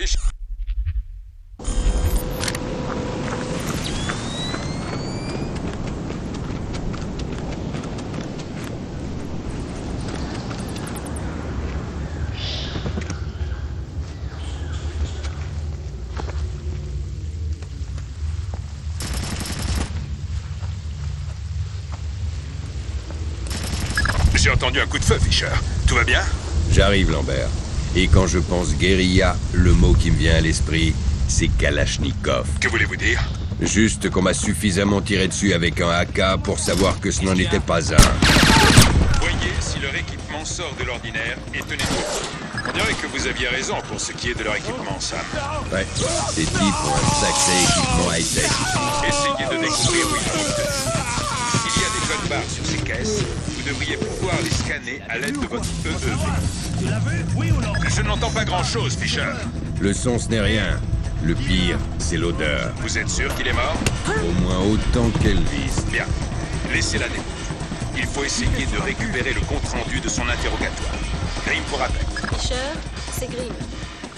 Fisher. J'ai entendu un coup de feu, Fisher. Tout va bien? J'arrive, Lambert. Et quand je pense guérilla, le mot qui me vient à l'esprit, c'est Kalachnikov. Que voulez-vous dire? Juste qu'on m'a suffisamment tiré dessus avec un AK pour savoir que ce n'en était pas un. Voyez si leur équipement sort de l'ordinaire et tenez-vous. On dirait que vous aviez raison pour ce qui est de leur équipement, Sam. Ouais, ces types ont un sacré équipement high-tech. Essayez de découvrir où ils l'ont obtenu. S'il y a des codes barres sur ces caisses, vous devriez pouvoir les scanner à l'aide de votre EEV. Je n'entends pas grand-chose, Fisher. Le son, ce n'est rien. Le pire, c'est l'odeur. Vous êtes sûr qu'il est mort? Au moins autant qu'Elvis. Bien. Laissez-la découvrir. Il faut essayer de récupérer le compte-rendu de son interrogatoire. Grimm pour rappel. Fisher, c'est Grimm.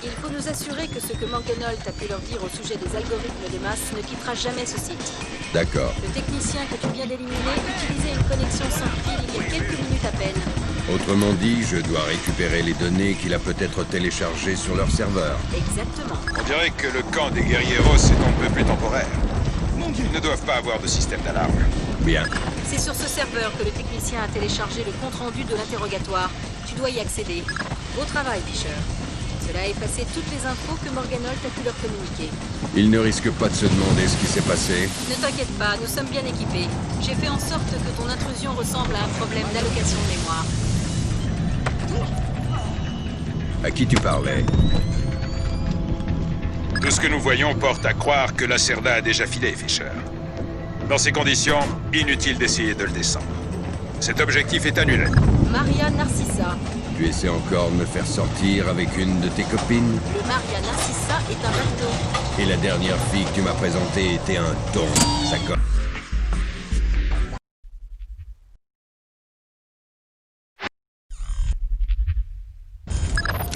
Il faut nous assurer que ce que Mangonelt a pu leur dire au sujet des algorithmes de masse ne quittera jamais ce site. D'accord. Le technicien que tu viens d'éliminer utilisait une connexion sans fil il y a quelques minutes à peine. Autrement dit, je dois récupérer les données qu'il a peut-être téléchargées sur leur serveur. Exactement. On dirait que le camp des guerrieros est un peu plus temporaire. Ils ne doivent pas avoir de système d'alarme. Bien. C'est sur ce serveur que le technicien a téléchargé le compte-rendu de l'interrogatoire. Tu dois y accéder. Beau travail, Fisher. Cela a effacé toutes les infos que Morganolt a pu leur communiquer. Il ne risque pas de se demander ce qui s'est passé. Ne t'inquiète pas, nous sommes bien équipés. J'ai fait en sorte que ton intrusion ressemble à un problème d'allocation de mémoire. À qui tu parlais? Tout ce que nous voyons porte à croire que Lacerda a déjà filé, Fisher. Dans ces conditions, inutile d'essayer de le descendre. Cet objectif est annulé. Maria Narcissa. Tu essaies encore de me faire sortir avec une de tes copines? Le Maria Narcissa est un bateau. Et la dernière fille que tu m'as présentée était un don. Ça colle.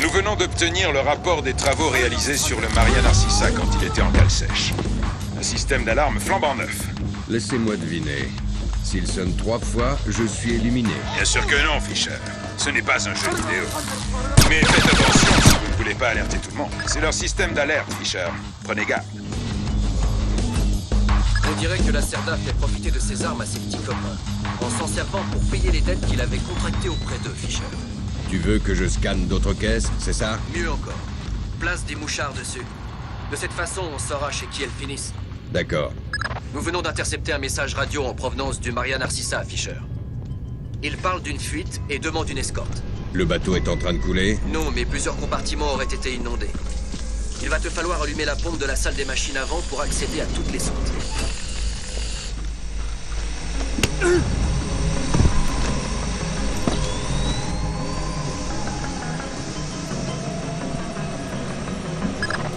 Nous venons d'obtenir le rapport des travaux réalisés sur le Maria Narcissa quand il était en cale sèche. Un système d'alarme flambant neuf. Laissez-moi deviner. S'il sonne 3 fois, je suis éliminé. Bien sûr que non, Fisher. Ce n'est pas un jeu vidéo. Mais faites attention si vous ne voulez pas alerter tout le monde. C'est leur système d'alerte, Fisher. Prenez garde. On dirait que Lacerda fait profiter de ses armes à ses petits copains, en s'en servant pour payer les dettes qu'il avait contractées auprès d'eux, Fisher. Tu veux que je scanne d'autres caisses, c'est ça? Mieux encore, place des mouchards dessus. De cette façon, on saura chez qui elles finissent. D'accord. Nous venons d'intercepter un message radio en provenance du Maria Narcissa, Fisher. Il parle d'une fuite et demande une escorte. Le bateau est en train de couler? Non, mais plusieurs compartiments auraient été inondés. Il va te falloir allumer la pompe de la salle des machines avant pour accéder à toutes les sorties.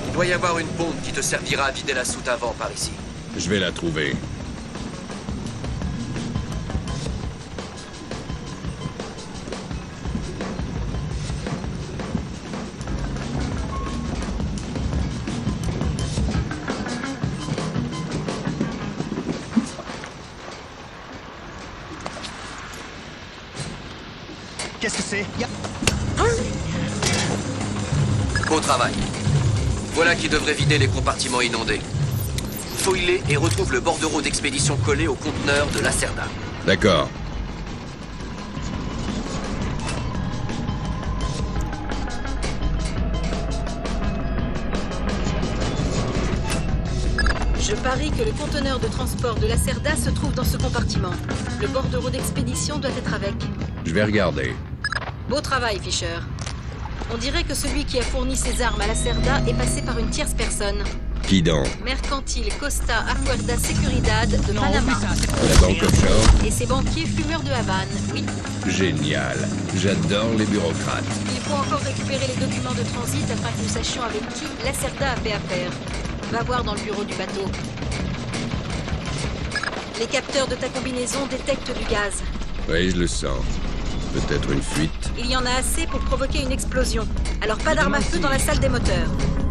Il doit y avoir une pompe qui te servira à vider la soute avant par ici. Je vais la trouver. Qu'est-ce que c'est? Beau travail. Voilà qui devrait vider les compartiments inondés. Fouille-les et retrouve le bordereau d'expédition collé au conteneur de Lacerda. D'accord. Je parie que le conteneur de transport de Lacerda se trouve dans ce compartiment. Le bordereau d'expédition doit être avec. Je vais regarder. Beau travail, Fisher. On dirait que celui qui a fourni ses armes à Lacerda est passé par une tierce personne. Qui donc? Mercantile Costa Acuerda Seguridad de Panama. La banque offshore? Et ses banquiers fumeurs de Havane, oui. Génial. J'adore les bureaucrates. Il faut encore récupérer les documents de transit afin que nous sachions avec qui Lacerda a fait affaire. Va voir dans le bureau du bateau. Les capteurs de ta combinaison détectent du gaz. Oui, je le sens. Peut-être une fuite. Il y en a assez pour provoquer une explosion. Alors pas d'arme à feu dans la salle des moteurs.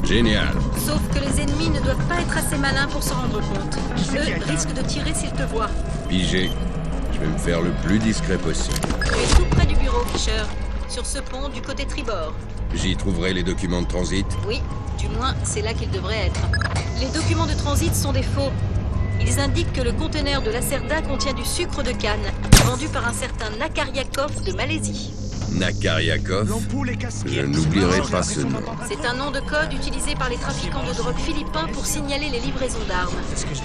Génial. Sauf que les ennemis ne doivent pas être assez malins pour s'en rendre compte. Eux risquent de tirer s'ils te voient. Pigé. Je vais me faire le plus discret possible. Tu es tout près du bureau, Fisher. Sur ce pont, du côté tribord. J'y trouverai les documents de transit. Oui, du moins, c'est là qu'ils devraient être. Les documents de transit sont des faux. Ils indiquent que le conteneur de Lacerda contient du sucre de canne, vendu par un certain Nakariakov de Malaisie. Nakariakov. Je n'oublierai pas ce nom. C'est un nom de code utilisé par les trafiquants de drogue philippins pour signaler les livraisons d'armes.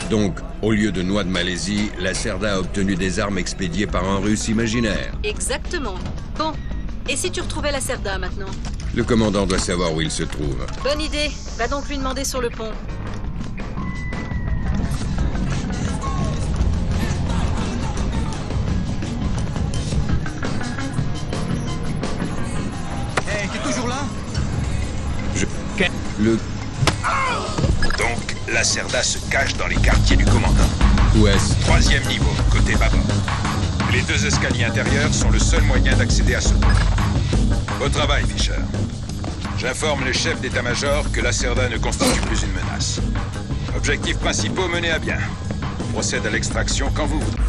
Donc, au lieu de noix de Malaisie, Lacerda a obtenu des armes expédiées par un Russe imaginaire. Exactement. Bon, et si tu retrouvais Lacerda maintenant? Le commandant doit savoir où il se trouve. Bonne idée. Va donc lui demander sur le pont. Hey, t'es toujours là? Le... Donc, Lacerda se cache dans les quartiers du commandant. Ouest. 3e niveau, côté bâbord. Les 2 escaliers intérieurs sont le seul moyen d'accéder à ce pont. Au travail, Fisher. J'informe le chef d'état-major que Lacerda ne constitue plus une menace. Objectifs principaux menés à bien. On procède à l'extraction quand vous voudrez.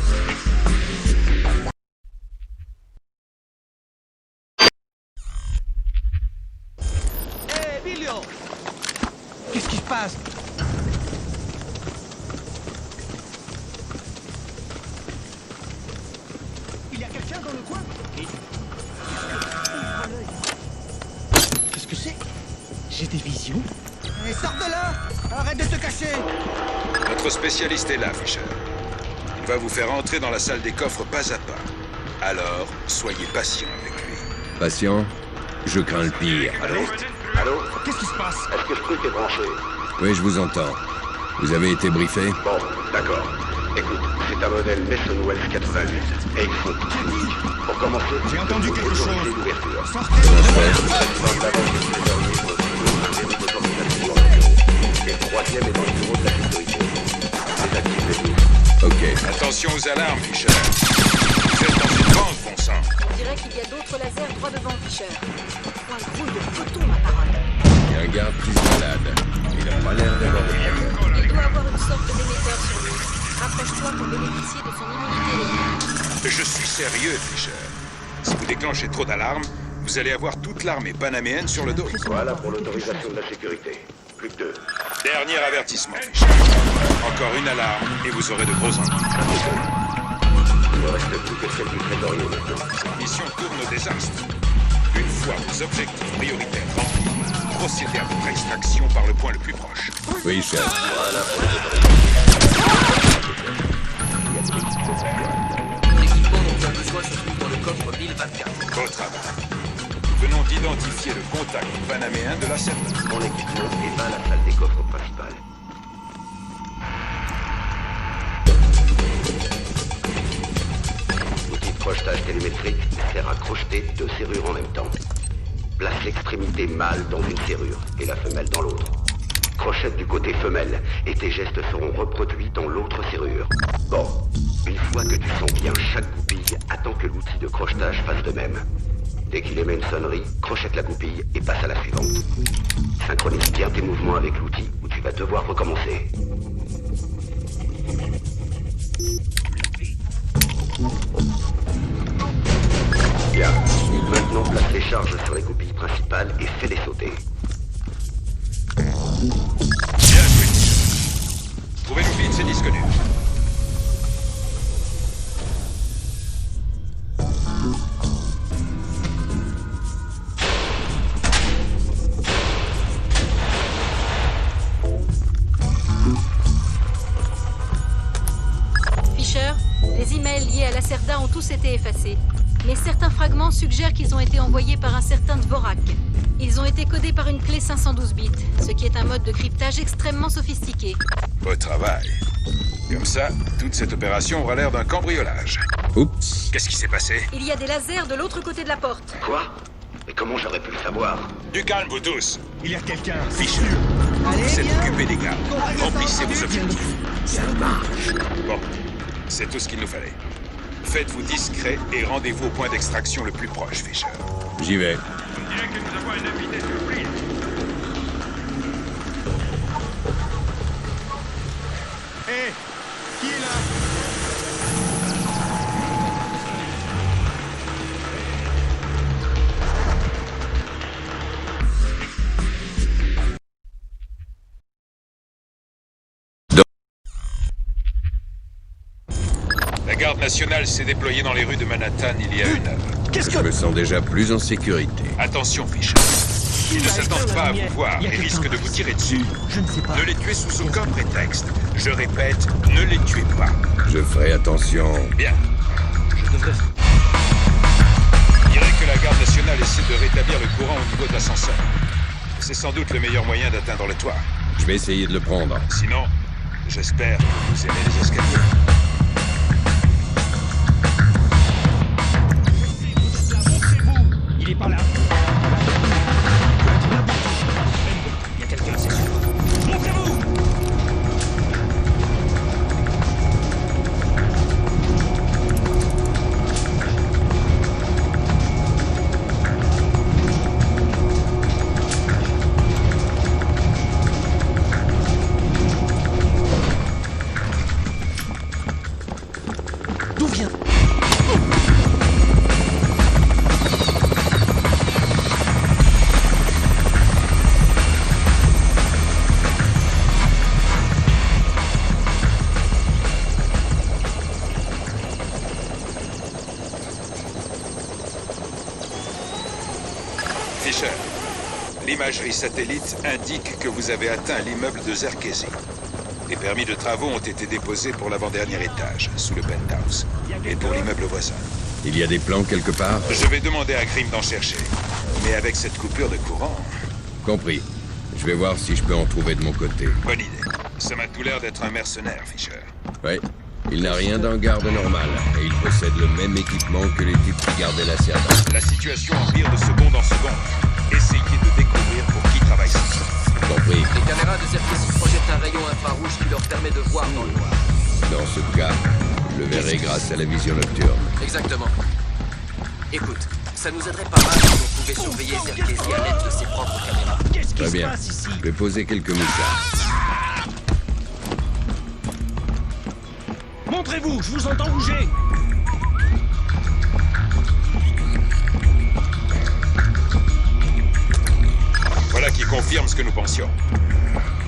Hey, Bilio! Qu'est-ce qui se passe? Il y a quelqu'un dans le coin? Qu'est-ce que c'est? J'ai des visions? Hey, sors de là! Arrête de te cacher! Notre spécialiste est là, Fisher. Il va vous faire entrer dans la salle des coffres pas à pas. Alors, soyez patient avec lui. Patient. Je crains le pire. Allô? Qu'est-ce qui se passe? Est-ce que ce truc est branché? Oui, je vous entends. Vous avez été briefé? Bon, d'accord. Écoute, c'est un modèle Mason Wells 88. Et il faut tout unique. Pour commencer, J'ai entendu quelque autoriser chose. l'ouverture. Sortez de là! Et le 3e est dans le bureau de la sécurité. Désactivez-le. Ok. Attention aux alarmes, Fisher. Vous êtes dans une banque, bon sang. On dirait qu'il y a d'autres lasers droit devant, Fisher. Point grouille de photos, ma parole. Il y a un garde plus malade. Il a pas l'air d'avoir de problème. Il doit avoir une sorte d'émetteur sur lui. Rapproche-toi pour bénéficier de son immunité électrique. Je suis sérieux, Fisher. Si vous déclenchez trop d'alarmes, vous allez avoir toute l'armée panaméenne sur le dos. Voilà pour l'autorisation de la sécurité. Plus que 2. Dernier avertissement, Fisher. Encore une alarme et vous aurez de gros ennuis. Il ne reste plus que celle du trésorier maintenant. Cette mission tourne au désastre. Une fois vos objectifs prioritaires remplis, procédez à votre extraction par le point le plus proche. Oui, chef. L'équipement dont tu as besoin se trouve dans le coffre 1024. Beau travail. Nous venons d'identifier le contact panaméen de la Lacerda. Mon équipement est à la salle des coffres principale. Outil de crochetage télémétrique sert à crocheter 2 serrures en même temps. Place l'extrémité mâle dans une serrure et la femelle dans l'autre. Crochette du côté femelle et tes gestes seront reproduits dans l'autre serrure. Bon, une fois que tu sens bien chaque goupille, attends que l'outil de crochetage fasse de même. Dès qu'il émet une sonnerie, crochette la goupille et passe à la suivante. Synchronise bien tes mouvements avec l'outil ou tu vas devoir recommencer. Bien. Maintenant, place les charges sur les goupilles principales et fais-les sauter. Bien joué. Trouvez-nous vite ces disques durs. Fisher, les emails liés à Lacerda ont tous été effacés. Mais certains fragments suggèrent qu'ils ont été envoyés par un certain Dvorak. Ils ont été codés par une clé 512 bits, ce qui est un mode de cryptage extrêmement sophistiqué. Beau travail. Comme ça, toute cette opération aura l'air d'un cambriolage. Oups. Qu'est-ce qui s'est passé? Il y a des lasers de l'autre côté de la porte. Quoi? Mais comment j'aurais pu le savoir? Du calme, vous tous. Il y a quelqu'un. Fisher, Allez, vous êtes viens. occupés des gars. Remplissez vos objectifs. Ça marche. Bon, c'est tout ce qu'il nous fallait. Faites-vous discret et rendez-vous au point d'extraction le plus proche, Fisher. J'y vais. On dirait que nous avons un invité surprise. La garde nationale s'est déployée dans les rues de Manhattan il y a une heure. Qu'est-ce Je que... me sens déjà plus en sécurité. Attention, Fisher. Ils ne s'attendent pas à vous voir et risquent de vous tirer dessus. Je ne sais pas. Ne les tuez sous aucun prétexte. Je répète, ne les tuez pas. Je ferai attention. Bien. Je devrais... Je dirais que la garde nationale essaie de rétablir le courant au niveau de l'ascenseur. C'est sans doute le meilleur moyen d'atteindre le toit. Je vais essayer de le prendre. Sinon, j'espère que vous aimez les escaliers. Il est pas là. Il y a quelqu'un, c'est sûr. Montrez-vous! D'où vient... Fisher, l'imagerie satellite indique que vous avez atteint l'immeuble de Zerkesi. Les permis de travaux ont été déposés pour l'avant-dernier étage, sous le penthouse, et pour l'immeuble voisin. Il y a des plans quelque part? Je vais demander à Grimm d'en chercher. Mais avec cette coupure de courant, Compris. Je vais voir si je peux en trouver de mon côté. bonne idée. Ça m'a tout l'air d'être un mercenaire, Fisher. Oui. Il n'a rien d'un garde normal, et il possède le même équipement que les types qui gardaient la Serda. La situation empire de seconde en seconde. Essayez de découvrir pour qui travaille ça. Compris. Les caméras de Zerkesi projettent un rayon infrarouge qui leur permet de voir dans le noir. Dans ce cas, je le verrai grâce à la vision nocturne. Exactement. Écoute, ça nous aiderait pas mal si on pouvait surveiller Zerkesi à l'aide de ses propres caméras. Qu'est-ce qui Très se bien. passe ici? Je vais poser quelques mouchards. Montrez-vous, je vous entends bouger. Voilà qui confirme ce que nous pensions.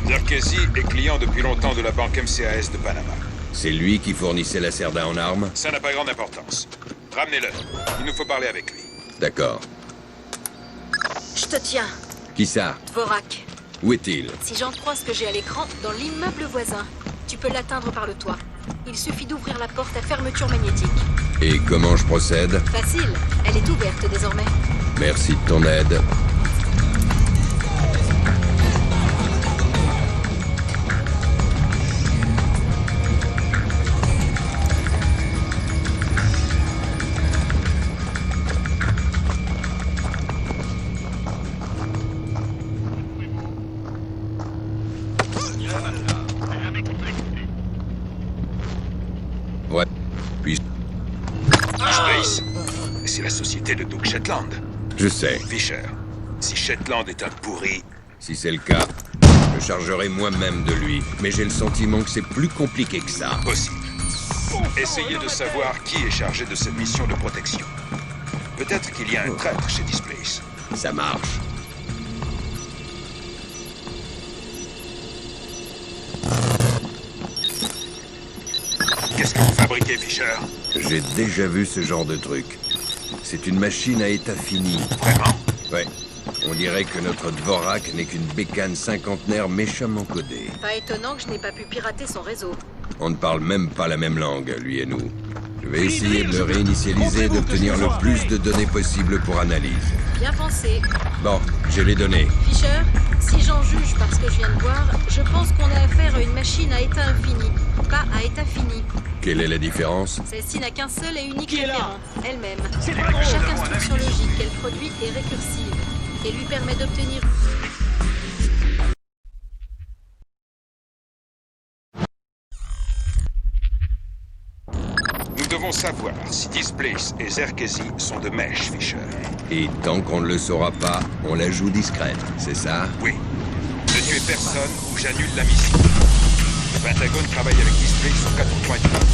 Zerkesi est client depuis longtemps de la banque MCAS de Panama. C'est lui qui fournissait la Serda en armes? Ça n'a pas grande importance. Ramenez-le. Il nous faut parler avec lui. D'accord. Je te tiens, Qui ça? Dvorak. Où est-il? Si j'en crois ce que j'ai à l'écran, dans l'immeuble voisin, tu peux l'atteindre par le toit. Il suffit d'ouvrir la porte à fermeture magnétique. Et comment je procède? Facile, elle est ouverte désormais. Merci de ton aide. Ouais. Puis... Space, c'est la société de Doug Shetland. Je sais. Fisher, si Shetland est un pourri, Si c'est le cas, je me chargerai moi-même de lui. Mais j'ai le sentiment que c'est plus compliqué que ça. possible. Essayez de savoir qui est chargé de cette mission de protection. Peut-être qu'il y a un traître chez Displace. Ça marche. Qu'est-ce que vous fabriquez, Fisher? J'ai déjà vu ce genre de truc. C'est une machine à état fini. Vraiment? Ouais. On dirait que notre Dvorak n'est qu'une bécane cinquantenaire méchamment codée. Pas étonnant que je n'ai pas pu pirater son réseau. On ne parle même pas la même langue, lui et nous. Je vais essayer de le réinitialiser et d'obtenir le plus de données possible pour analyse. Bien pensé. Bon, j'ai les données. Fisher, si j'en juge par ce que je viens de voir, je pense qu'on a affaire à une machine à état infini, pas à état fini. Quelle est la différence? Celle-ci n'a qu'un seul et unique Qui est là? référent, elle-même. C'est pas drôle. Chaque instruction logique qu'elle produit est récursive et lui permet d'obtenir... Nous devons savoir si Displace et Zerkesi sont de mèche, Fisher. Et tant qu'on ne le saura pas, on la joue discrète, c'est ça? Oui. Ne tuez personne ou j'annule la mission. Le Pentagone travaille avec Displace sur 4 points du monde.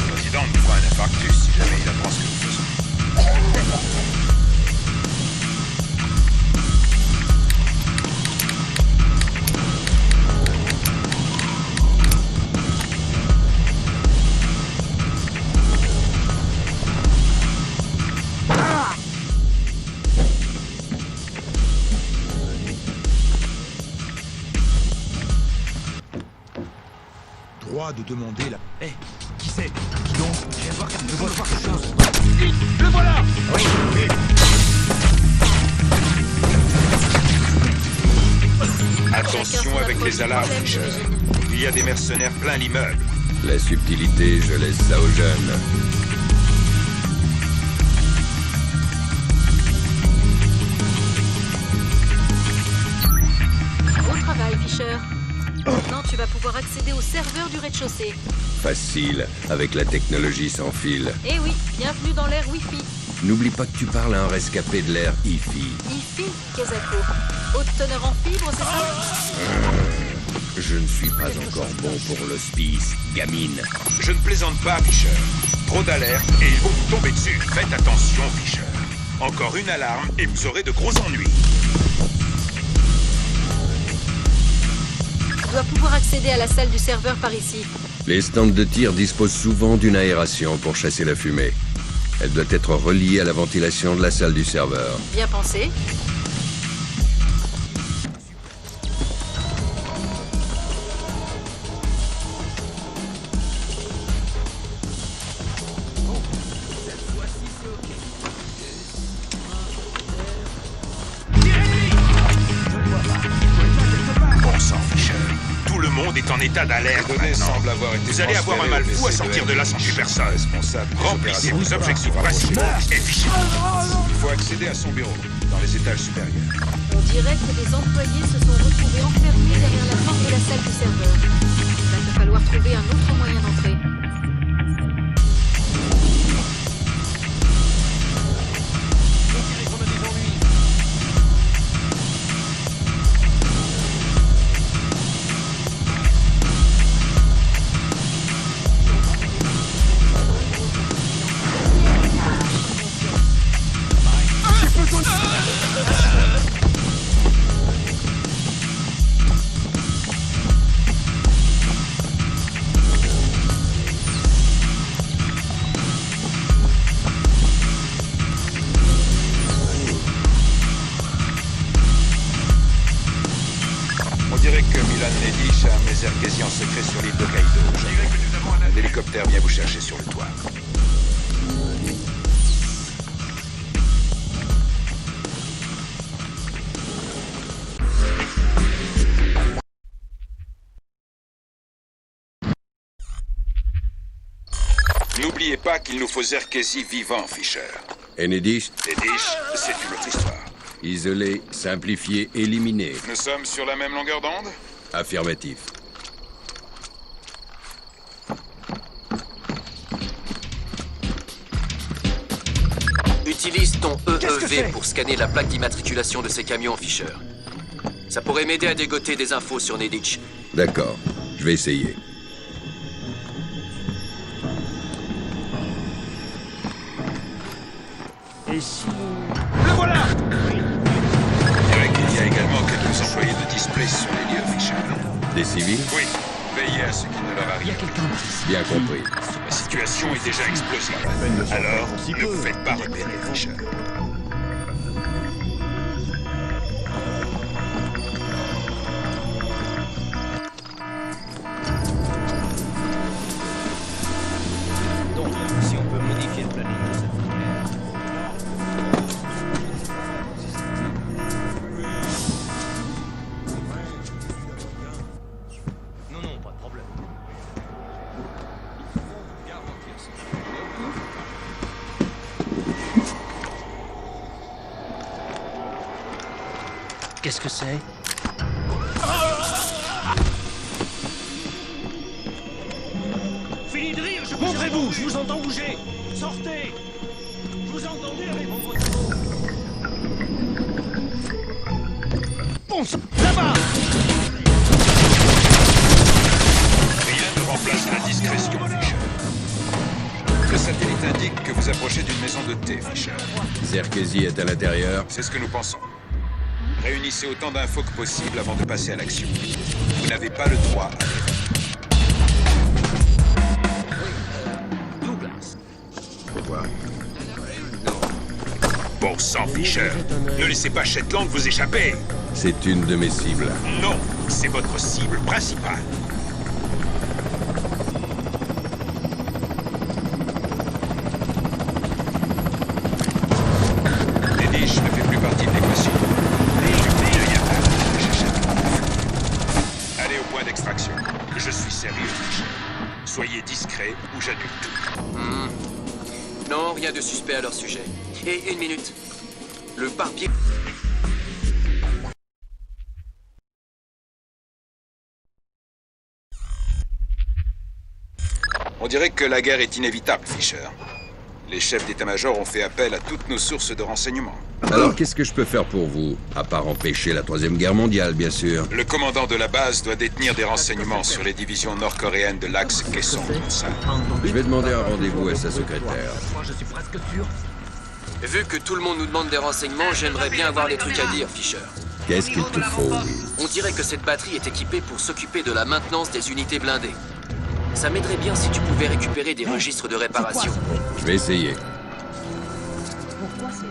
Le président nous fera un infarctus si jamais il apprend ce que nous faisons. droit de demander la... Hé, qui c'est? Dis donc, je vois quelque chose. Vite, le voilà! Oui, vite. Attention avec les alarmes, Fisher. Il y a des mercenaires plein l'immeuble. La subtilité, je laisse ça aux jeunes. Beau travail, Fisher. Maintenant, tu vas pouvoir accéder au serveur du rez-de-chaussée. Facile, avec la technologie sans fil. Eh oui, bienvenue dans l'ère Wi-Fi. N'oublie pas que tu parles à un rescapé de l'ère IFI. IFI, Kezako. Haute teneur en fibre, c'est ça? Je ne suis pas encore bon pour l'hospice, gamine. Je ne plaisante pas, Fisher. Trop d'alertes et ils vont vous tomber dessus. Faites attention, Fisher. Encore une alarme et vous aurez de gros ennuis. Tu dois pouvoir accéder à la salle du serveur par ici. Les stands de tir disposent souvent d'une aération pour chasser la fumée. Elle doit être reliée à la ventilation de la salle du serveur. Bien pensé. Bon sang, Fisher. Tout le monde est en état d'alerte maintenant. Vous allez avoir un mal fou à sortir de là sans tuer personne. Remplissez vos objectifs principaux et fichez. Il faut accéder à son bureau, dans les étages supérieurs. On dirait que des employés se sont retrouvés enfermés derrière la porte de la salle du serveur. Il va te falloir trouver un autre moyen d'entrer. On dirait que Milan Nedish a un Zerkesi en secret sur l'île de Kaido. Un hélicoptère vient vous chercher sur le toit. N'oubliez pas qu'il nous faut Zerkesi vivant, Fisher. Enedish, Nedish, c'est une autre histoire. isolé, simplifié, éliminé. Nous sommes sur la même longueur d'onde? Affirmatif. Utilise ton Qu'est-ce que EEV c'est? pour scanner la plaque d'immatriculation de ces camions, Fisher. Ça pourrait m'aider à dégoter des infos sur Nedich. D'accord, je vais essayer. Et si... Le voilà! On dirait qu'il y a également quelques employés de display sur les lieux, Fisher. Des civils? Oui, veillez à ce qui ne leur Il y a arrive. quelqu'un ici. Bien compris. La situation est déjà explosive. Alors, ne vous faites pas repérer, Fisher. Donc, si on peut modifier le planning de cette manière... Non, non, pas de problème. Qu'est-ce que c'est? Fini de rire, montrez-vous, je vous entends bouger. Sortez. Je vous ai entendu avec mon gros micro. Bon sang, là-bas. Rien ne remplace la discrétion, Fisher. Le satellite indique que vous approchez d'une maison de thé, Fisher. Zerkesi est à l'intérieur. C'est ce que nous pensons. Réunissez autant d'infos que possible avant de passer à l'action. Vous n'avez pas le droit à l'erreur. Faut voir. Bon sang, Fisher. Ne laissez pas Shetland vous échapper. C'est une de mes cibles. Non, c'est votre cible principale. déjà du tout. Non, rien de suspect à leur sujet. Et une minute. Le barbier... On dirait que la guerre est inévitable, Fisher. Les chefs d'état-major ont fait appel à toutes nos sources de renseignements. Alors qu'est-ce que je peux faire pour vous? À part empêcher la Troisième Guerre mondiale, bien sûr. Le commandant de la base doit détenir des renseignements sur les divisions nord-coréennes de l'Axe Caisson. Je vais demander un rendez-vous à sa secrétaire. Moi, je suis presque sûr. Vu que tout le monde nous demande des renseignements, j'aimerais bien avoir des trucs à dire, Fisher. Qu'est-ce qu'il te faut, Will? On dirait que cette batterie est équipée pour s'occuper de la maintenance des unités blindées. Ça m'aiderait bien si tu pouvais récupérer des registres de réparation. Je vais essayer. Pourquoi c'est...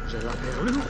Je l'appelle le roi.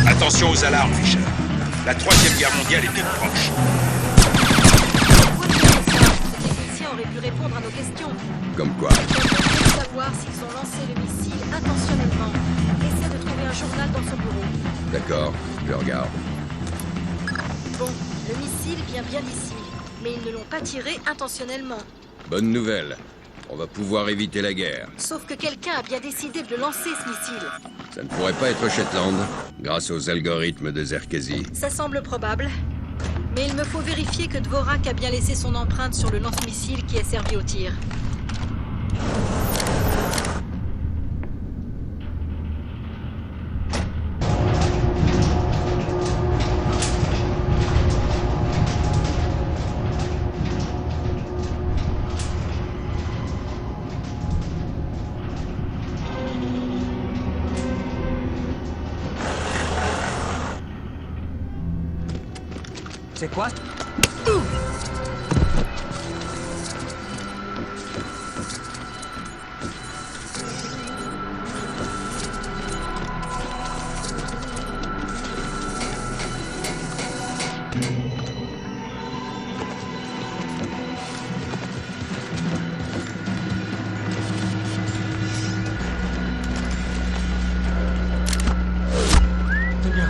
Attention aux alarmes, Fisher. La Troisième Guerre mondiale est toute proche. Les techniciens auraient pu répondre à nos questions. Comme quoi? Pour savoir s'ils ont lancé le missile intentionnellement. Essaie de trouver un journal dans son bureau. D'accord, je regarde. Bon, le missile vient bien d'ici. Mais ils ne l'ont pas tiré intentionnellement. Bonne nouvelle. On va pouvoir éviter la guerre. Sauf que quelqu'un a bien décidé de lancer ce missile. Ça ne pourrait pas être Shetland, grâce aux algorithmes de Zerkesi. Ça semble probable. Mais il me faut vérifier que Dvorak a bien laissé son empreinte sur le lance-missile qui a servi au tir. C'est quoi? C'est bien.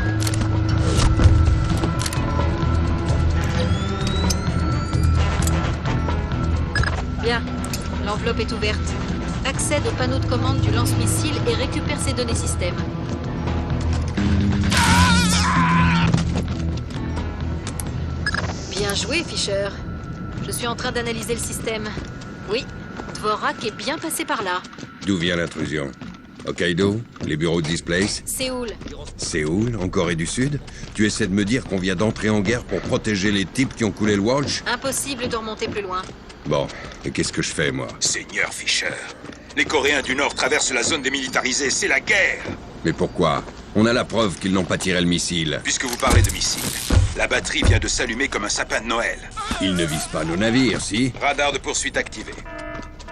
Bien, l'enveloppe est ouverte. Accède au panneau de commande du lance-missile et récupère ses données système. Bien joué, Fisher. Je suis en train d'analyser le système. Oui, Dvorak est bien passé par là. D'où vient l'intrusion? Hokkaido? Les bureaux de Displace? Séoul. Séoul? En Corée du Sud? Tu essaies de me dire qu'on vient d'entrer en guerre pour protéger les types qui ont coulé le Walsh? Impossible de remonter plus loin. Bon, et qu'est-ce que je fais, moi? Seigneur Fisher, les Coréens du Nord traversent la zone démilitarisée, c'est la guerre! Mais pourquoi? On a la preuve qu'ils n'ont pas tiré le missile. Puisque vous parlez de missiles, la batterie vient de s'allumer comme un sapin de Noël. Ils ne visent pas nos navires, si? Radar de poursuite activé.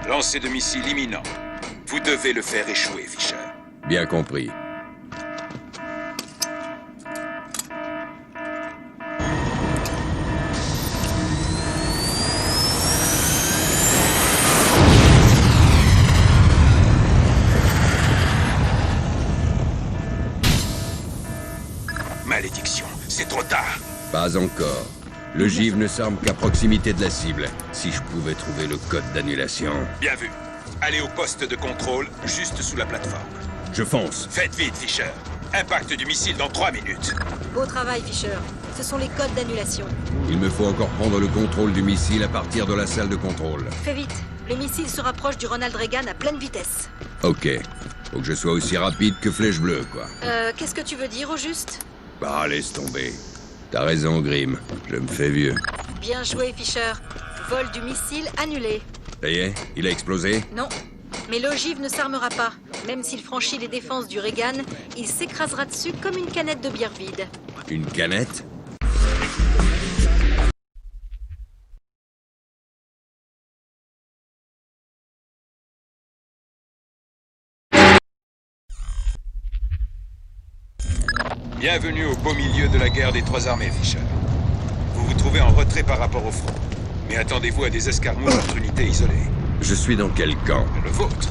Lancer de missiles imminent. Vous devez le faire échouer, Fisher. Bien compris. Malédiction, c'est trop tard. Pas encore. Le givre ne s'arme qu'à proximité de la cible. Si je pouvais trouver le code d'annulation... Bien vu. Allez au poste de contrôle, juste sous la plateforme. Je fonce. Faites vite, Fisher. Impact du missile dans 3 minutes. Beau travail, Fisher. Ce sont les codes d'annulation. Il me faut encore prendre le contrôle du missile à partir de la salle de contrôle. Fais vite. Le missile se rapproche du Ronald Reagan à pleine vitesse. Ok. Faut que je sois aussi rapide que Flèche Bleue, quoi. Qu'est-ce que tu veux dire au juste? Bah, laisse tomber. T'as raison, Grimm. Je me fais vieux. Bien joué, Fisher. Vol du missile annulé. Ça y est, il a explosé? Non. Mais l'ogive ne s'armera pas. Même s'il franchit les défenses du Reagan, il s'écrasera dessus comme une canette de bière vide. Une canette? Bienvenue au beau milieu de la guerre des 3 armées, Fisher. Vous vous trouvez en retrait par rapport au front. Mais attendez-vous à des escarmouches entre unités isolées. Je suis dans quel camp? Le vôtre.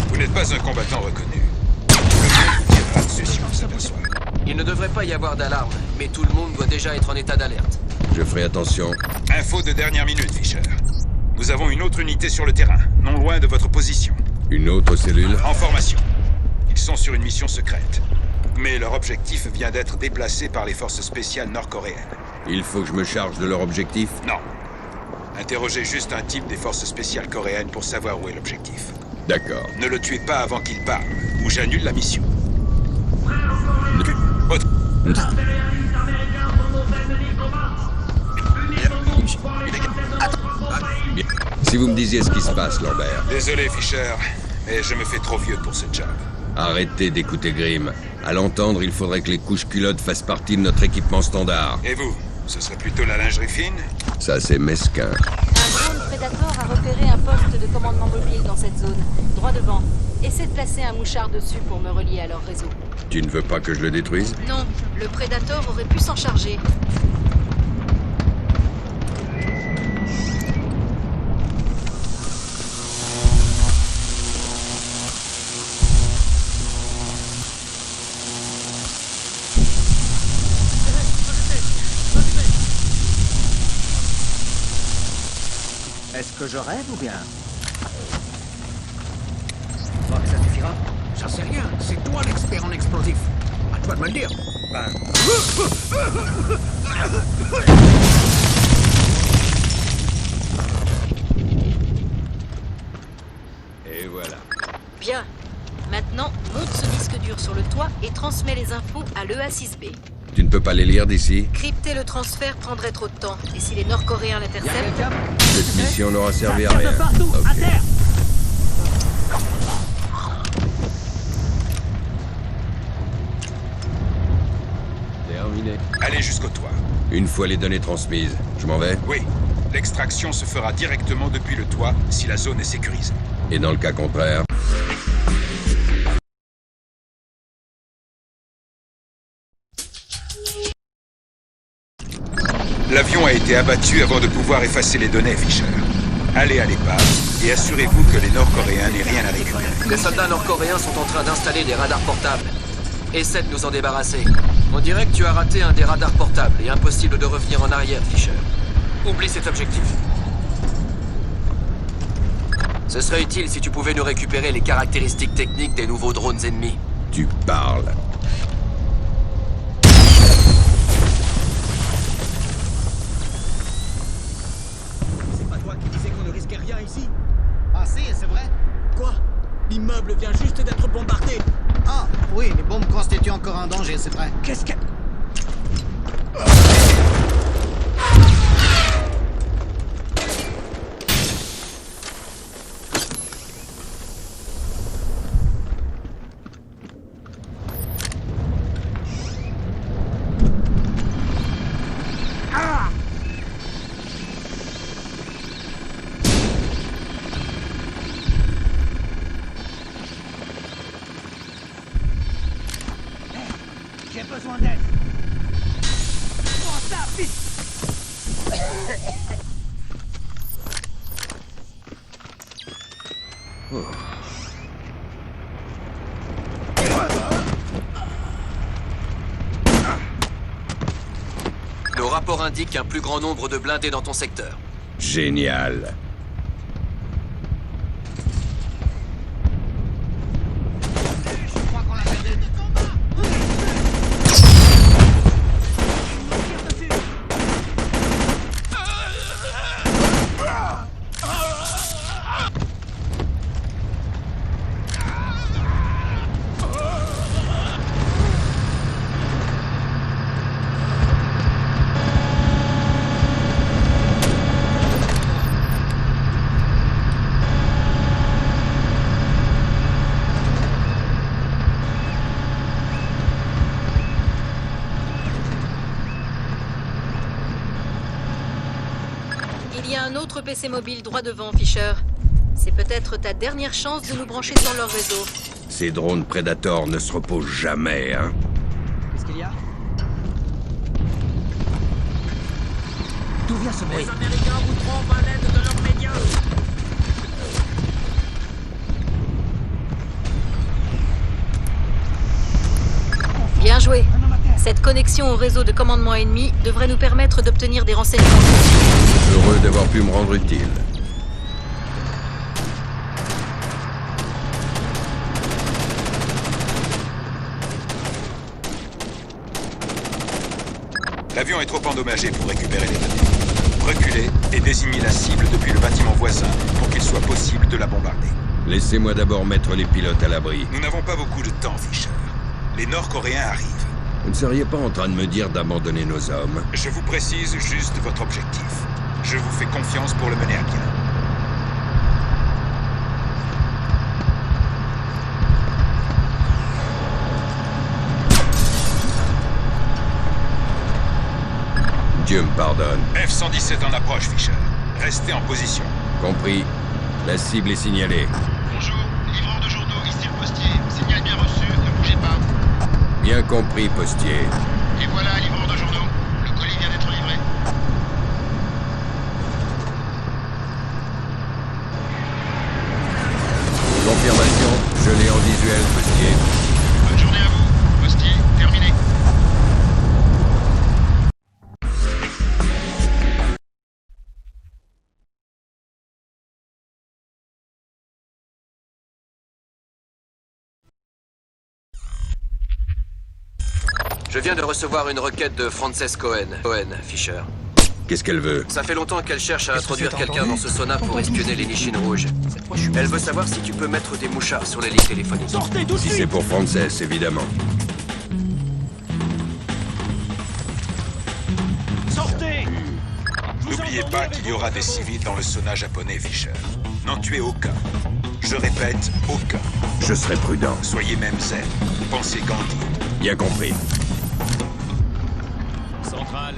Vous n'êtes pas un combattant reconnu. Le monde vous tirera dessus si on s'aperçoit. Il ne devrait pas y avoir d'alarme, mais tout le monde doit déjà être en état d'alerte. Je ferai attention. Info de dernière minute, Fisher. Nous avons une autre unité sur le terrain, non loin de votre position. Une autre cellule? En formation. Ils sont sur une mission secrète. Mais leur objectif vient d'être déplacé par les forces spéciales nord-coréennes. Il faut que je me charge de leur objectif? Non. Interrogez juste un type des forces spéciales coréennes pour savoir où est l'objectif. D'accord. Ne le tuez pas avant qu'il parle, ou j'annule la mission. Si vous me disiez ce qui se passe, Lambert. Désolé, Fisher, mais je me fais trop vieux pour ce job. Arrêtez d'écouter Grimm. À l'entendre, il faudrait que les couches culottes fassent partie de notre équipement standard. Et vous? Ce serait plutôt la lingerie fine? Ça, c'est mesquin. Un drone Predator a repéré un poste de commandement mobile dans cette zone, droit devant. Essaie de placer un mouchard dessus pour me relier à leur réseau. Tu ne veux pas que je le détruise? Non, le Predator aurait pu s'en charger. Est-ce que je rêve ou bien? Tu crois que ça suffira? J'en sais rien. C'est toi l'expert en explosifs. À toi de me le dire. Ben... Et voilà. Bien. Maintenant, monte ce disque dur sur le toit et transmets les infos à l'EA6B. Tu ne peux pas les lire d'ici? Crypter le transfert prendrait trop de temps. Et si les Nord-Coréens l'interceptent... Cette mission n'aura servi à rien. Partout, à Ok. terre. Terminé. Allez jusqu'au toit. Une fois les données transmises, je m'en vais? Oui. L'extraction se fera directement depuis le toit si la zone est sécurisée. Et dans le cas contraire? L'avion a été abattu avant de pouvoir effacer les données, Fisher. Allez à l'épave et assurez-vous que les Nord-Coréens n'aient rien à récupérer. Les soldats nord-coréens sont en train d'installer des radars portables. Essaie de nous en débarrasser. On dirait que tu as raté un des radars portables et impossible de revenir en arrière, Fisher. Oublie cet objectif. Ce serait utile si tu pouvais nous récupérer les caractéristiques techniques des nouveaux drones ennemis. Tu parles. C'est pas toi qui disais qu'on ne risquait rien ici? Ah si, c'est vrai? Quoi? L'immeuble vient juste d'être bombardé. en danger, c'est vrai. Qu'est-ce que... J'ai besoin d'aide. Prends ça, vite. Le rapport indique un plus grand nombre de blindés dans ton secteur. Génial. Je crois qu'on l'a perdu. Il y a un autre PC mobile droit devant, Fisher. C'est peut-être ta dernière chance de nous brancher sur leur réseau. Ces drones Predator ne se reposent jamais, hein. Qu'est-ce qu'il y a? D'où vient ce bruit? Américains vous trompent à l'aide de leurs médias. Bien joué. Cette connexion au réseau de commandement ennemi devrait nous permettre d'obtenir des renseignements. Heureux d'avoir pu me rendre utile. L'avion est trop endommagé pour récupérer les données. Reculez et désignez la cible depuis le bâtiment voisin pour qu'il soit possible de la bombarder. Laissez-moi d'abord mettre les pilotes à l'abri. Nous n'avons pas beaucoup de temps, Fisher. Les Nord-Coréens arrivent. Vous ne seriez pas en train de me dire d'abandonner nos hommes? Je vous précise juste votre objectif. Je vous fais confiance pour le mener à bien. Dieu me pardonne. F-117 en approche, Fisher. Restez en position. Compris. La cible est signalée. Bonjour, livreur de journaux, ici le postier. Signal bien reçu, ne bougez pas. Bien compris, postier. Et voilà, livreur de journaux. Le colis vient d'être livré. Confirmation, je l'ai en visuel, postier. Bonne journée à vous. Postier, terminé. Je viens de recevoir une requête de Frances Cohen. Cohen, Fisher. Qu'est-ce qu'elle veut? Ça fait longtemps qu'elle cherche à Qu'est-ce que introduire c'est, t'as quelqu'un entendu? dans ce sauna pour espionner les Nichines rouges. Cette fois, je suis... Elle veut savoir si tu peux mettre des mouchards sur les lignes téléphoniques. Sortez tout de Si suite. c'est pour Frances, évidemment. Sortez. Je vous ai N'oubliez entendu pas avec qu'il y vos aura des réseaux. civils dans le sauna japonais, Fisher. N'en tuez aucun. Je répète, aucun. Je serai prudent. Soyez même zen. Pensez Gandhi. Bien compris. Centrale.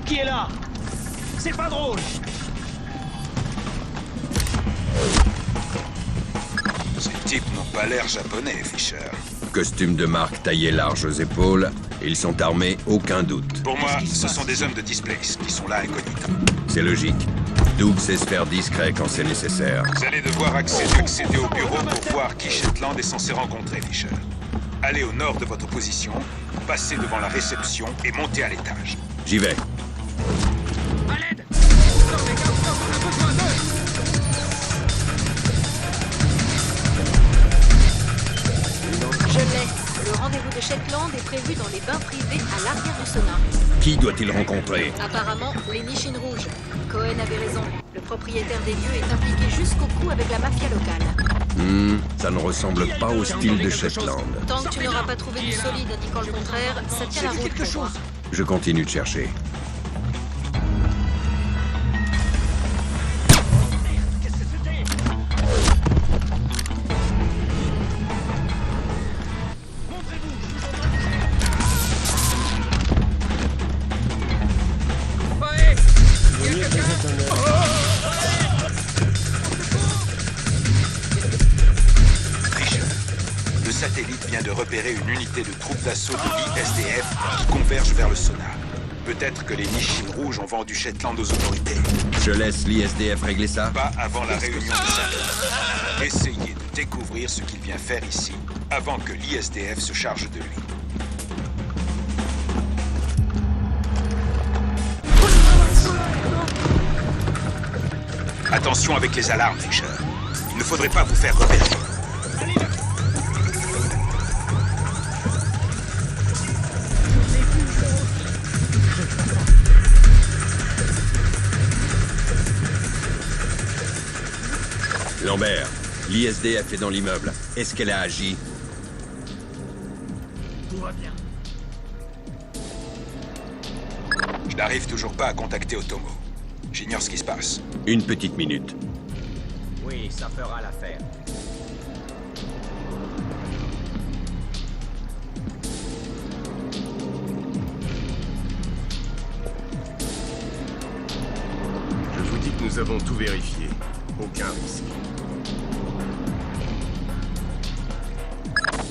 Qui est là? C'est pas drôle. Ces types n'ont pas l'air japonais, Fisher. Costume de marque taillé large aux épaules. Ils sont armés, aucun doute. Pour moi, Qu'est-ce qui se ce passe? sont des hommes de Displace qui sont là incognito. C'est logique. Doug sait se faire discret quand c'est nécessaire. Vous allez devoir accéder au bureau pour voir qui Shetland est censé rencontrer, Fisher. Allez au nord de votre position, passez devant la réception et montez à l'étage. J'y vais. À l'aide. Stop, les gars, stop, on a besoin d'eux. Je l'ai. Le rendez-vous de Shetland est prévu dans les bains privés à l'arrière du sauna. Qui doit-il rencontrer? Apparemment, les Nichines rouges. Cohen avait raison. Le propriétaire des lieux est impliqué jusqu'au cou avec la mafia locale. Ça ne ressemble pas au style de Shetland. Tant que tu n'auras pas trouvé du solide indiquant le contraire, ça tient la route pour moi. Je continue de chercher. Le satellite vient de repérer une unité de troupes d'assaut de l'ISDF qui converge vers le sonar. Peut-être que les Nishin rouges ont vendu Shetland aux autorités. Je laisse l'ISDF régler ça? Pas avant la réunion de satellite. Essayez de découvrir ce qu'il vient faire ici, avant que l'ISDF se charge de lui. Attention avec les alarmes, Fisher. Il ne faudrait pas vous faire repérer. Lambert, l'ISDF est dans l'immeuble. Est-ce qu'elle a agi? Tout va bien. Je n'arrive toujours pas à contacter Otomo. J'ignore ce qui se passe. Une petite minute. Oui, ça fera l'affaire. Je vous dis que nous avons tout vérifié. Aucun risque.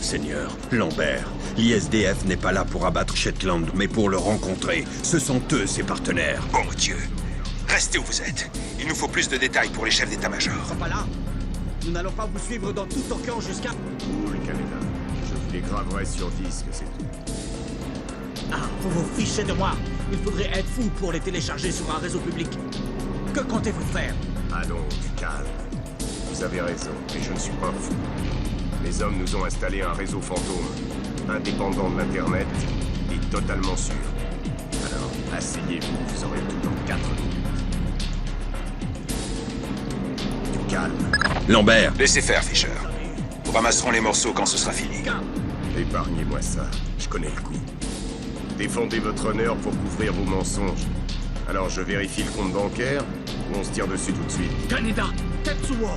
Seigneur, Lambert, l'ISDF n'est pas là pour abattre Shetland, mais pour le rencontrer. Ce sont eux, ses partenaires. Bon Dieu. Restez où vous êtes. Il nous faut plus de détails pour les chefs d'état-major. Pas là. Nous n'allons pas vous suivre dans tout Tokyo jusqu'à... Cool, Canada. Je vous les graverai sur disque, c'est tout. Ah, vous vous fichez de moi. Il faudrait être fou pour les télécharger sur un réseau public. Que comptez-vous faire? Allons, du calme. Vous avez raison, mais je ne suis pas fou. Les hommes nous ont installé un réseau fantôme, indépendant de l'Internet et totalement sûr. Alors, asseyez-vous, vous aurez tout dans 4 minutes. Du calme. Lambert, Laissez faire, Fisher. Nous ramasserons les morceaux quand ce sera fini. Épargnez-moi ça, je connais le coup. Défendez votre honneur pour couvrir vos mensonges. Alors je vérifie le compte bancaire, ou on se tire dessus tout de suite. Kaneda, Tetsuo.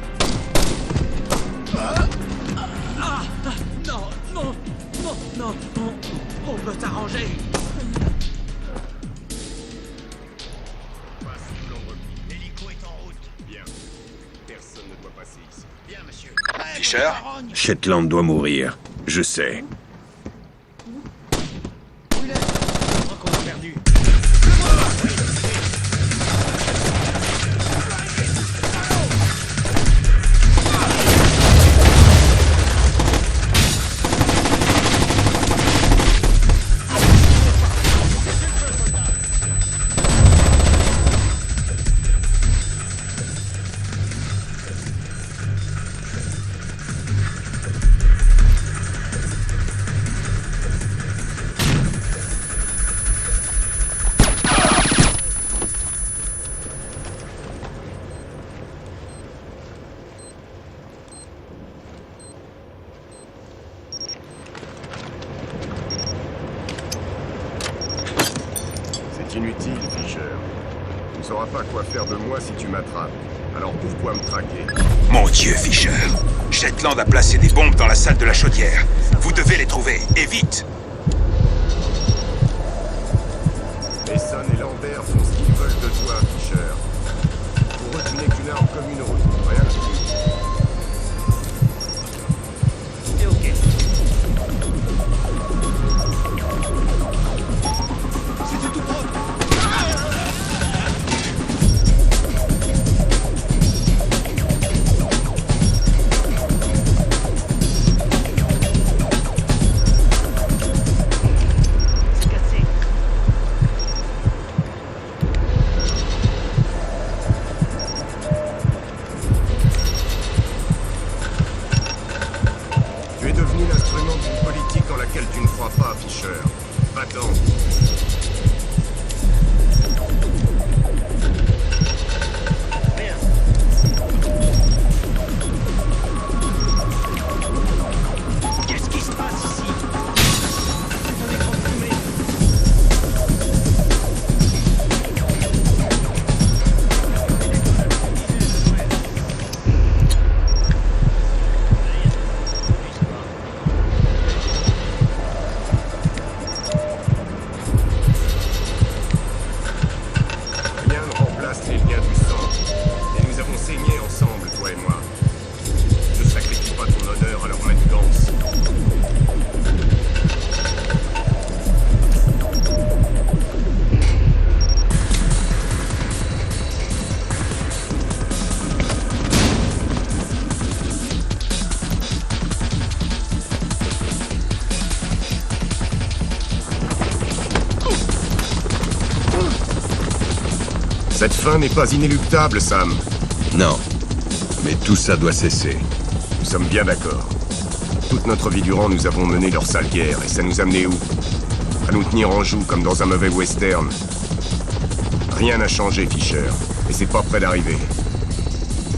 Non, non, non, non, on peut s'arranger. L'hélico est en route. Bien. Personne ne doit passer ici. Bien, monsieur. Fisher, Shetland doit mourir. Je sais. Je crois qu'on a perdu. C'est inutile, Fisher. Tu ne sauras pas quoi faire de moi si tu m'attrapes. Alors pourquoi me traquer? mon Dieu, Fisher. Shetland a placé des bombes dans la salle de la chaudière. Vous devez les trouver, et vite. Mason et Lambert font ce qu'ils veulent de toi, Fisher. Pour eux, tu n'es qu'une arme comme une autre. Rien de plus. C'est ok. C'était tout propre. C'est cassé. Tu es devenu l'instrument d'une politique dans laquelle tu ne crois pas, Fisher. Va-t'en. Cette fin n'est pas inéluctable, Sam. Non. Mais tout ça doit cesser. Nous sommes bien d'accord. Toute notre vie durant, nous avons mené leur sale guerre, et ça nous a menés où? À nous tenir en joue, comme dans un mauvais western. Rien n'a changé, Fisher, et c'est pas près d'arriver.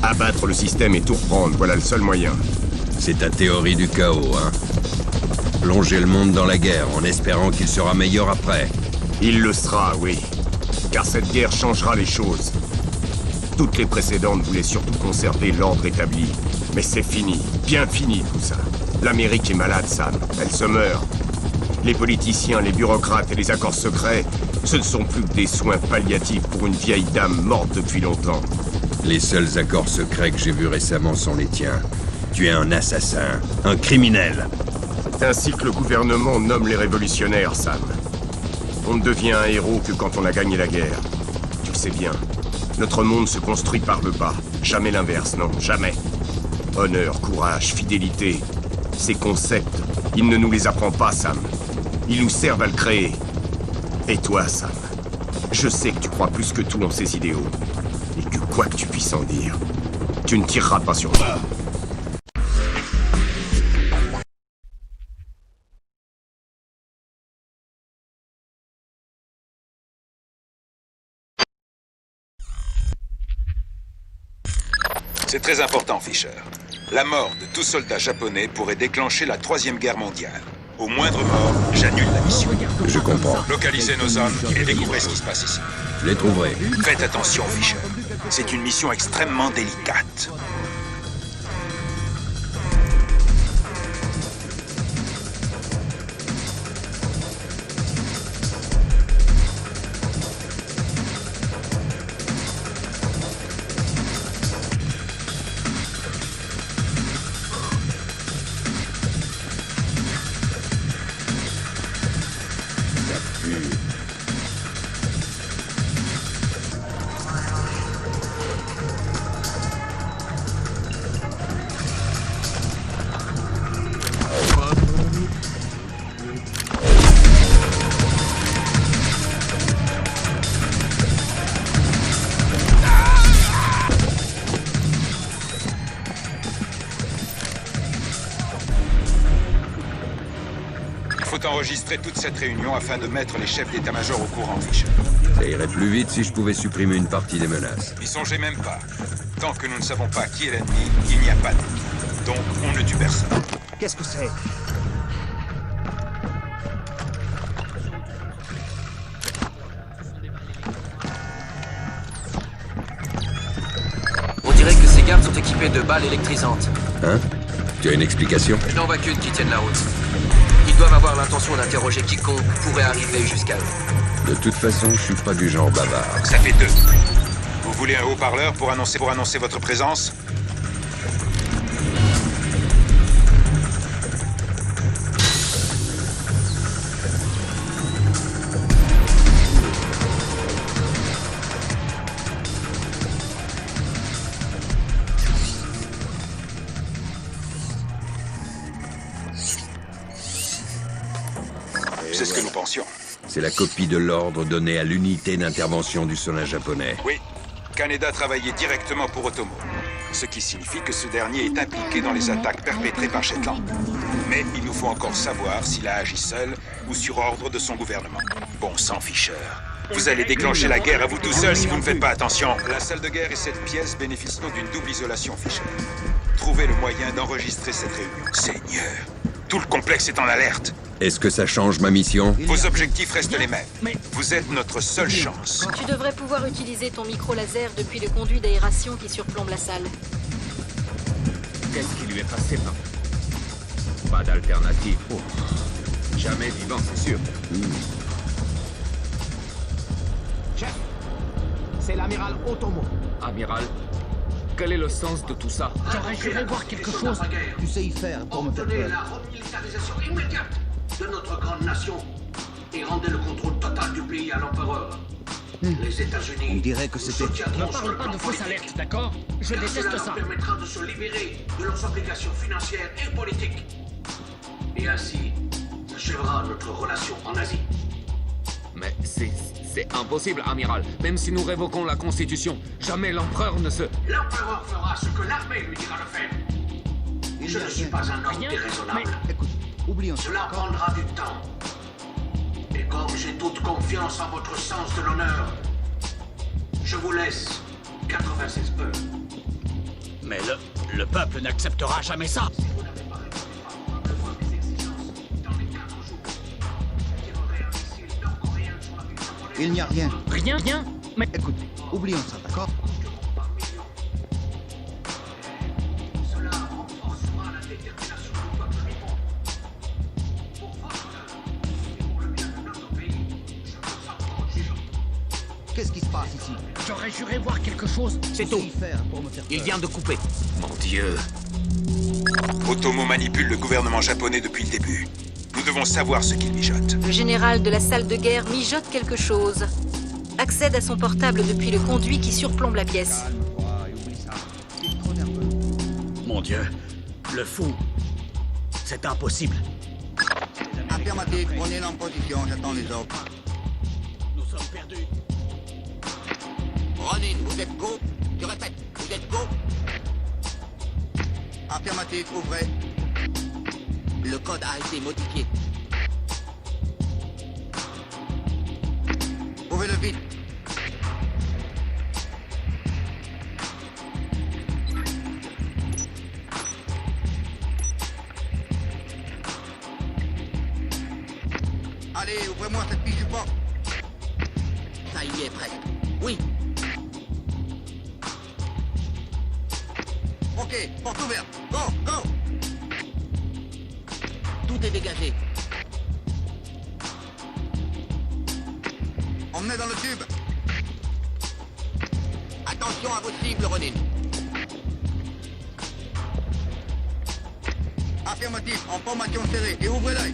Abattre le système et tout reprendre, voilà le seul moyen. C'est ta théorie du chaos, hein? Plonger le monde dans la guerre en espérant qu'il sera meilleur après. Il le sera, oui. Car cette guerre changera les choses. Toutes les précédentes voulaient surtout conserver l'ordre établi. Mais c'est fini, bien fini tout ça. L'Amérique est malade, Sam. Elle se meurt. Les politiciens, les bureaucrates et les accords secrets, ce ne sont plus que des soins palliatifs pour une vieille dame morte depuis longtemps. Les seuls accords secrets que j'ai vus récemment sont les tiens. Tu es un assassin, un criminel. C'est ainsi que le gouvernement nomme les révolutionnaires, Sam. On ne devient un héros que quand on a gagné la guerre. Tu le sais bien. Notre monde se construit par le bas. Jamais l'inverse, non, jamais. Honneur, courage, fidélité. Ces concepts, il ne nous les apprend pas, Sam. Ils nous servent à le créer. Et toi, Sam, je sais que tu crois plus que tout en ces idéaux. Et que quoi que tu puisses en dire, tu ne tireras pas sur moi. C'est très important, Fisher. La mort de tout soldat japonais pourrait déclencher la 3e guerre mondiale. Au moindre mort, j'annule la mission. Je comprends. Localisez nos hommes et découvrez ce qui se passe ici. Je les trouverai. Faites attention, Fisher. C'est une mission extrêmement délicate. Il faut enregistrer toute cette réunion afin de mettre les chefs d'état-major au courant, Fisher. Ça irait plus vite si je pouvais supprimer une partie des menaces. N'y songez même pas. Tant que nous ne savons pas qui est l'ennemi, il n'y a pas d'ennemi. Donc, on ne tue personne. Qu'est-ce que c'est? On dirait que ces gardes sont équipés de balles électrisantes. Hein? Tu as une explication? Je n'en vois qu'une qui tienne la route. Ils doivent avoir l'intention d'interroger quiconque pourrait arriver jusqu'à eux. De toute façon, je suis pas du genre bavard. Ça fait 2. Vous voulez un haut-parleur pour annoncer votre présence? C'est ce que nous pensions. C'est la copie de l'ordre donné à l'unité d'intervention du Son'a japonais. Oui, Kaneda travaillait directement pour Otomo, ce qui signifie que ce dernier est impliqué dans les attaques perpétrées par Shetland. Mais il nous faut encore savoir s'il a agi seul ou sur ordre de son gouvernement. Bon sang, Fisher. Vous allez déclencher la guerre à vous tout seul si vous ne faites pas attention. La salle de guerre et cette pièce bénéficient d'une double isolation, Fisher. Trouvez le moyen d'enregistrer cette réunion. Seigneur, tout le complexe est en alerte. Est-ce que ça change ma mission? Vos objectifs restent les mêmes. Vous êtes notre seule chance. Tu devrais pouvoir utiliser ton micro-laser depuis le conduit d'aération qui surplombe la salle. Qu'est-ce qui lui est passé par... Pas d'alternative. Oh. Jamais vivant, c'est sûr. Chef, c'est l'amiral Otomo. Amiral, quel est le sens de tout ça? J'aurais juré voir quelque chose. Tu sais y faire pour me faire peur. La remilitarisation immédiate de notre grande nation et rendez le contrôle total du pays à l'empereur. Les États-Unis. On dirait que c'était... Ne parle pas de fausses alertes, d'accord? Je déteste ça. Permettra de se libérer de leurs obligations financières et politiques. Et ainsi, s'achèvera notre relation en Asie. Mais C'est impossible, amiral. Même si nous révoquons la Constitution, jamais l'empereur ne se... L'empereur fera ce que l'armée lui dira de faire. Je ne suis pas un homme déraisonnable. Écoute, oublions ça. Cela prendra du temps. Et comme j'ai toute confiance en votre sens de l'honneur, je vous laisse 96 peurs. Mais le peuple n'acceptera jamais ça. Si vous n'avez pas répondu favorablement à mes exigences dans les 4 jours, je tirerai un missile nord-coréen sur la ville japonaise. Il n'y a rien. Rien. Mais Écoute, oublions ça, d'accord? Par millions. Cela renforcera la détermination du peuple nippon. Pour votre honneur et pour le bien de notre pays, je vous encourage. Qu'est-ce qui se passe ici? j'aurais juré voir quelque chose. C'est Que tout. sais-y faire pour me faire Il peur? vient de couper. Mon Dieu. Otomo manipule le gouvernement japonais depuis le début. Nous devons savoir ce qu'il mijote. Le général de la salle de guerre mijote quelque chose. Accède à son portable depuis le conduit qui surplombe la pièce. Calme-toi et oublie ça. Tu es trop nerveux. Mon Dieu. Le fou. C'est impossible. Affirmatif, prenez en position, j'attends les ordres. Nous sommes perdus. Ronin, vous êtes go? Je répète, vous êtes go? Affirmatif, ouvrez. Le code a été modifié. Ouvrez-le vite. Allez, ouvrez-moi cette fiche porte. Ça y est, presque. Oui. Ok, porte ouverte. Go, go. Tout est dégagé. Emmenez dans le tube. Attention à vos cibles, Ronin. Affirmatif, en formation serrée. Et ouvrez l'œil.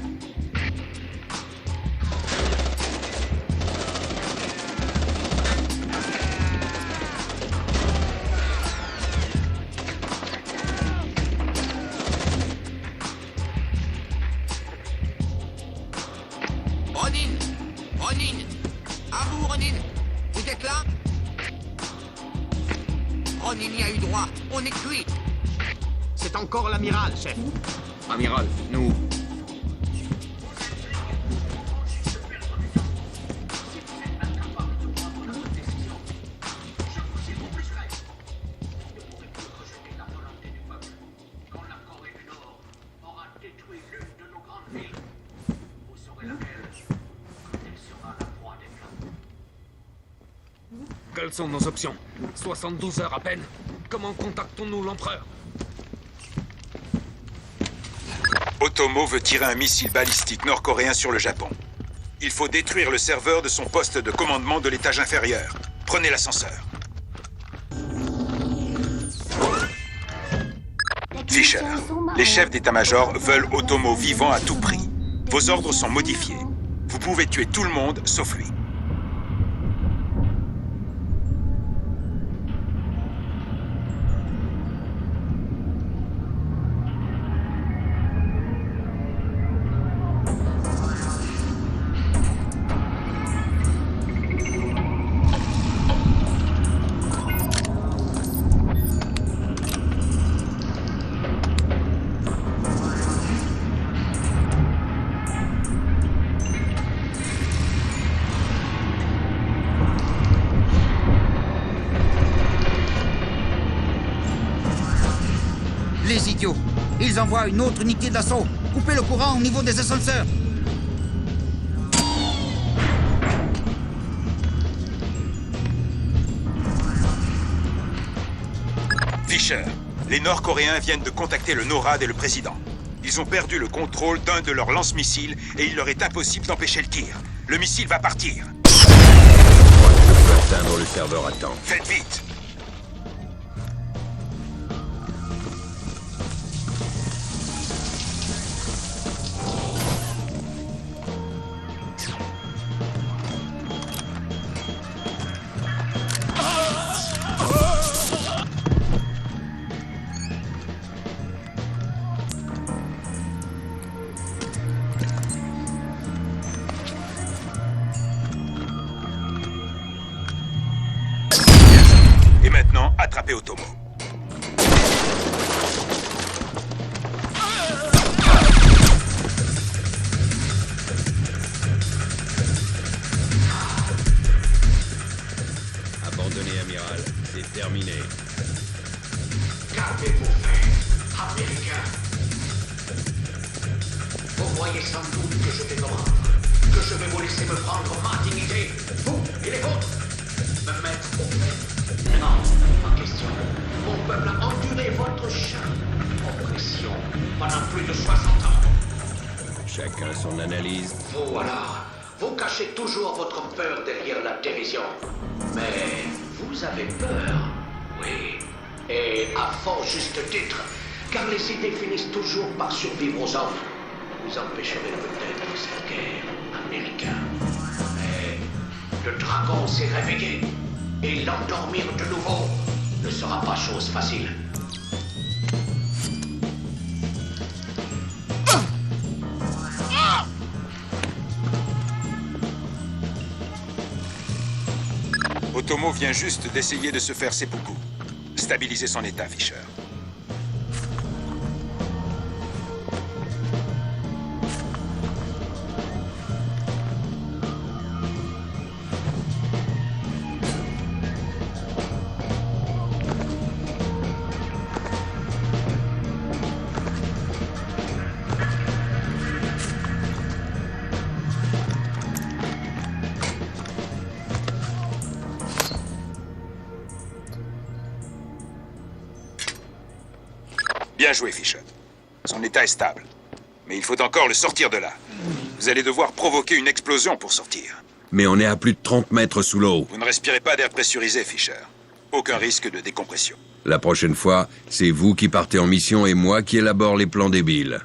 Ronin! Ronin! À vous, Ronin! Vous êtes là? Ronin y a eu droit. On est cuit. C'est encore l'amiral, chef. Amiral, nous... Quand la Corée du Nord aura détruit l'une de nos grandes villes, vous saurez laquelle. Elle sera la proie des flammes. Quelles sont nos options? 72 heures à peine. Comment contactons-nous l'empereur? Otomo veut tirer un missile balistique nord-coréen sur le Japon. Il faut détruire le serveur de son poste de commandement de l'étage inférieur. Prenez l'ascenseur. Fisher, les chefs d'état-major veulent Otomo vivant à tout prix. Vos ordres sont modifiés. Vous pouvez tuer tout le monde sauf lui. Les idiots. Ils envoient une autre unité d'assaut. Coupez le courant au niveau des ascenseurs. Fisher, les Nord-Coréens viennent de contacter le NORAD et le président. Ils ont perdu le contrôle d'un de leurs lance-missiles et il leur est impossible d'empêcher le tir. Le missile va partir. Je peux atteindre le serveur à temps. Faites vite. Et maintenant, attrapez Otomo. Abandonnez, amiral. C'est terminé. Qu'avez-vous fait, Américain? Vous croyez sans doute que je vais me rendre, que je vais vous laisser me prendre ma dignité, vous et les vôtres, me mettre au fait. Non, pas question. Mon peuple a enduré votre chaîne, oppression, pendant plus de 60 ans. Chacun son analyse. Vous alors, vous cachez toujours votre peur derrière la dérision. Mais vous avez peur, oui. Et à fort juste titre, car les idées finissent toujours par survivre aux hommes. Vous empêcherez peut-être cette guerre, Américain. Mais le dragon s'est réveillé, et l'endormir de nouveau ne sera pas chose facile. Otomo vient juste d'essayer de se faire seppuku. Stabilisez son état, Fisher. Bien joué, Fisher. Son état est stable. Mais il faut encore le sortir de là. Vous allez devoir provoquer une explosion pour sortir. Mais on est à plus de 30 mètres sous l'eau. Vous ne respirez pas d'air pressurisé, Fisher. Aucun risque de décompression. La prochaine fois, c'est vous qui partez en mission et moi qui élabore les plans débiles.